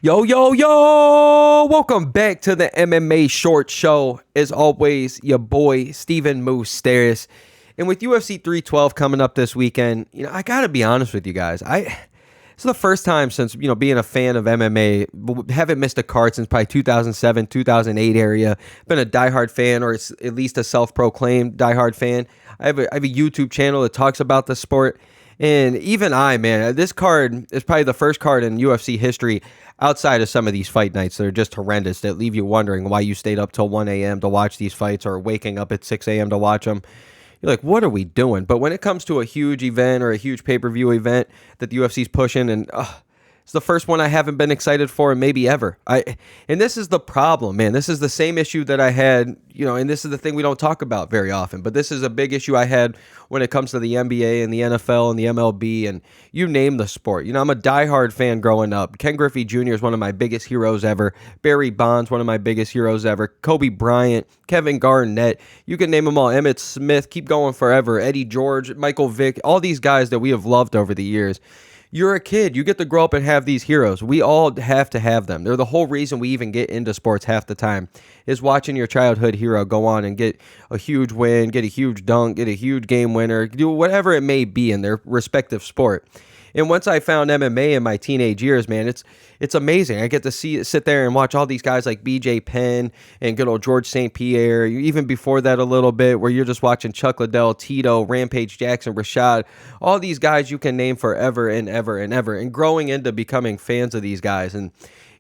Yo, yo, yo! Welcome back to the MMA Short Show. As always, your boy, Steven Moustaris. And with UFC 312 coming up this weekend, I got to be honest with you guys. It's the first time since, being a fan of MMA, haven't missed a card since probably 2007, 2008 area. Been a diehard fan, or it's at least a self-proclaimed diehard fan. I have a YouTube channel that talks about the sport. And even this card is probably the first card in UFC history outside of some of these fight nights that are just horrendous, that leave you wondering why you stayed up till 1 a.m. to watch these fights or waking up at 6 a.m. to watch them. You're like, what are we doing? But when it comes to a huge event or a huge pay-per-view event that the UFC's pushing, and it's the first one I haven't been excited for in maybe ever. And this is the problem, man. This is the same issue that I had, and this is the thing we don't talk about very often, but this is a big issue I had when it comes to the NBA and the NFL and the MLB and you name the sport. I'm a diehard fan growing up. Ken Griffey Jr. is one of my biggest heroes ever. Barry Bonds, one of my biggest heroes ever. Kobe Bryant, Kevin Garnett. You can name them all. Emmitt Smith, keep going forever. Eddie George, Michael Vick, all these guys that we have loved over the years. You're a kid. You get to grow up and have these heroes. We all have to have them. They're the whole reason we even get into sports half the time, is watching your childhood hero go on and get a huge win, get a huge dunk, get a huge game winner, do whatever it may be in their respective sport. And once I found MMA in my teenage years, man, it's amazing. I get to sit there and watch all these guys like BJ Penn and good old George St. Pierre. Even before that a little bit, where you're just watching Chuck Liddell, Tito, Rampage Jackson, Rashad, all these guys you can name forever and ever and ever. And growing into becoming fans of these guys, and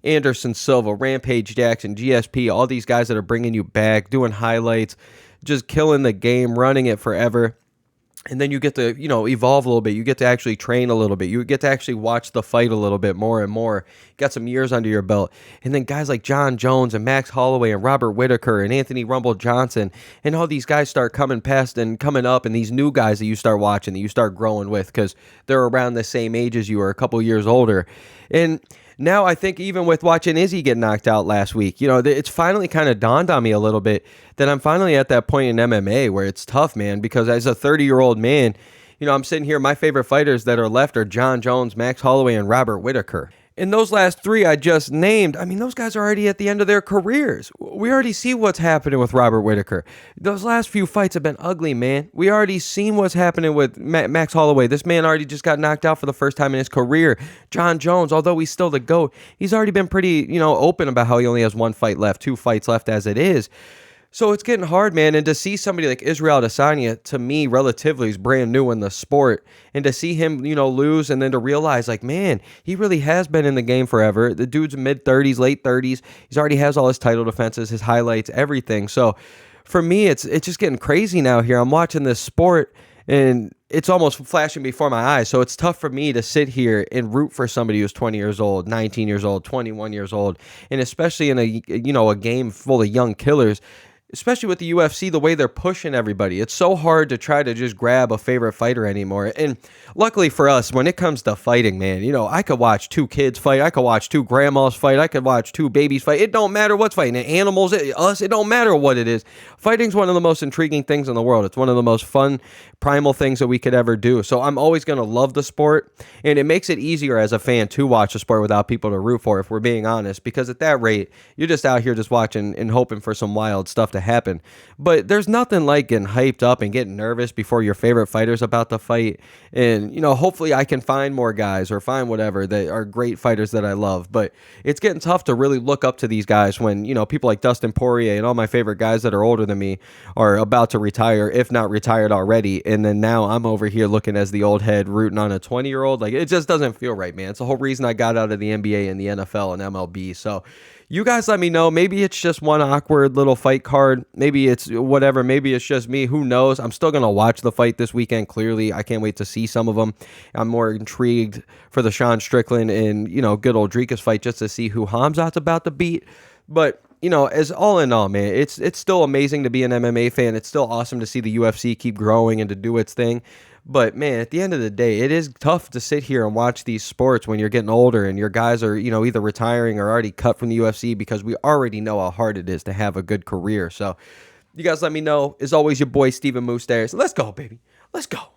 Anderson Silva, Rampage Jackson, GSP, all these guys that are bringing you back, doing highlights, just killing the game, running it forever. And then you get to, evolve a little bit. You get to actually train a little bit. You get to actually watch the fight a little bit more and more. You got some years under your belt. And then guys like John Jones and Max Holloway and Robert Whitaker and Anthony Rumble Johnson and all these guys start coming past and coming up, and these new guys that you start watching, that you start growing with because they're around the same age as you or a couple years older. And now I think even with watching Izzy get knocked out last week, it's finally kind of dawned on me a little bit that I'm finally at that point in MMA where it's tough, man, because as a 30-year-old man, I'm sitting here, my favorite fighters that are left are John Jones, Max Holloway, and Robert Whitaker. And those last three I just named, those guys are already at the end of their careers. We already see what's happening with Robert Whitaker. Those last few fights have been ugly, man. We already seen what's happening with Max Holloway. This man already just got knocked out for the first time in his career. John Jones, although he's still the GOAT, he's already been pretty, open about how he only has one fight left, 2 fights left as it is. So it's getting hard, man, and to see somebody like Israel Adesanya, to me, relatively, is brand new in the sport, and to see him, lose, and then to realize, like, man, he really has been in the game forever. The dude's mid-30s, late 30s. He's already has all his title defenses, his highlights, everything. So for me, it's just getting crazy now here. I'm watching this sport, and it's almost flashing before my eyes. So it's tough for me to sit here and root for somebody who's 20 years old, 19 years old, 21 years old, and especially in a game full of young killers. Especially with the UFC, the way they're pushing everybody. It's so hard to try to just grab a favorite fighter anymore. And luckily for us, when it comes to fighting, man, I could watch 2 kids fight. I could watch 2 grandmas fight. I could watch 2 babies fight. It don't matter what's fighting. Animals, us, it don't matter what it is. Fighting's one of the most intriguing things in the world. It's one of the most fun, primal things that we could ever do. So I'm always going to love the sport. And it makes it easier as a fan to watch the sport without people to root for, if we're being honest. Because at that rate, you're just out here just watching and hoping for some wild stuff to happen. But there's nothing like getting hyped up and getting nervous before your favorite fighter's about to fight. And, hopefully I can find more guys or find whatever that are great fighters that I love. But it's getting tough to really look up to these guys when, people like Dustin Poirier and all my favorite guys that are older than me are about to retire, if not retired already. And then now I'm over here looking as the old head rooting on a 20-year-old. Like, it just doesn't feel right, man. It's the whole reason I got out of the NBA and the NFL and MLB. So you guys let me know. Maybe it's just one awkward little fight card. Maybe it's whatever. Maybe it's just me. Who knows? I'm still going to watch the fight this weekend, clearly. I can't wait to see some of them. I'm more intrigued for the Sean Strickland and, good old Dricus fight just to see who Hamzat's about to beat. But, as all in all, man, it's still amazing to be an MMA fan. It's still awesome to see the UFC keep growing and to do its thing. But, man, at the end of the day, it is tough to sit here and watch these sports when you're getting older and your guys are, either retiring or already cut from the UFC, because we already know how hard it is to have a good career. So you guys let me know. As always, your boy, Steven Moustaris. Let's go, baby. Let's go.